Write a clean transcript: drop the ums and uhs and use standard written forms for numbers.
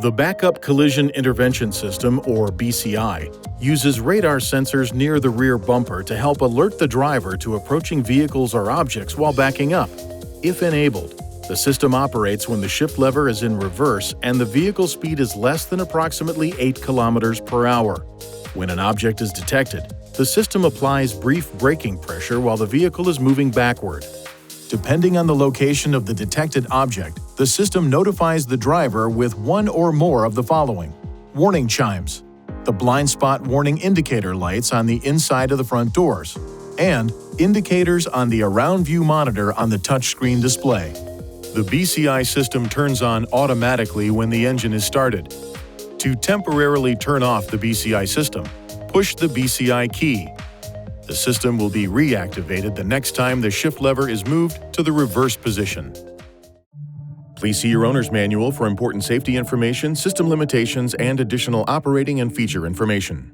The Backup Collision Intervention System, or BCI, uses radar sensors near the rear bumper to help alert the driver to approaching vehicles or objects while backing up. If enabled, the system operates when the shift lever is in reverse and the vehicle speed is less than approximately 8 km per hour. When an object is detected, the system applies brief braking pressure while the vehicle is moving backward. Depending on the location of the detected object, the system notifies the driver with one or more of the following: warning chimes, the blind spot warning indicator lights on the inside of the front doors, and indicators on the around view monitor on the touchscreen display. The BCI system turns on automatically when the engine is started. To temporarily turn off the BCI system, push the BCI key. The system will be reactivated the next time the shift lever is moved to the reverse position. Please see your owner's manual for important safety information, system limitations, and additional operating and feature information.